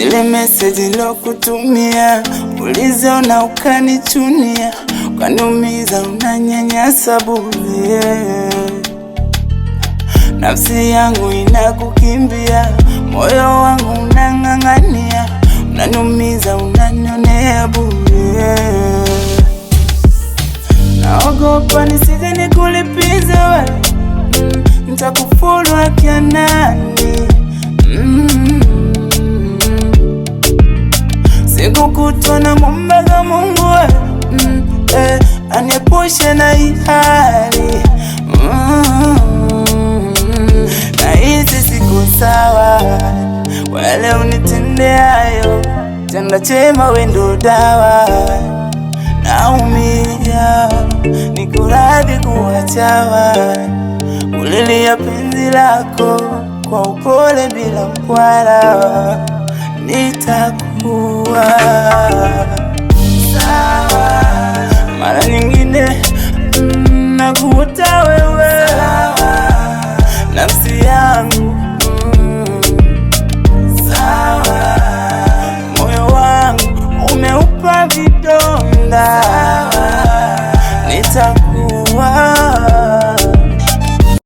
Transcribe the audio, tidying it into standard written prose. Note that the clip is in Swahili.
ile message nilokutumia, uliziona ukanichunia, ukaniumiza, unanyanyasa bure. Nafsi yangu inakukimbia, moyo wangu unang'ang'ania, unaniumiza, unanionea bure. Naogopa nisije nikulipize wewe, nitakufuru haki ya nani? Siku kutwa na muomba Mungu aniepushe na hii hali. Na hizi siku sawa, wale unitendeayo, tenda chema wendo dawa. Naumia, niko radhi kuachawa, ulilia penzi lako kwa upole bila mkwala. Nitakuwa sawa, mara nyingine nakuta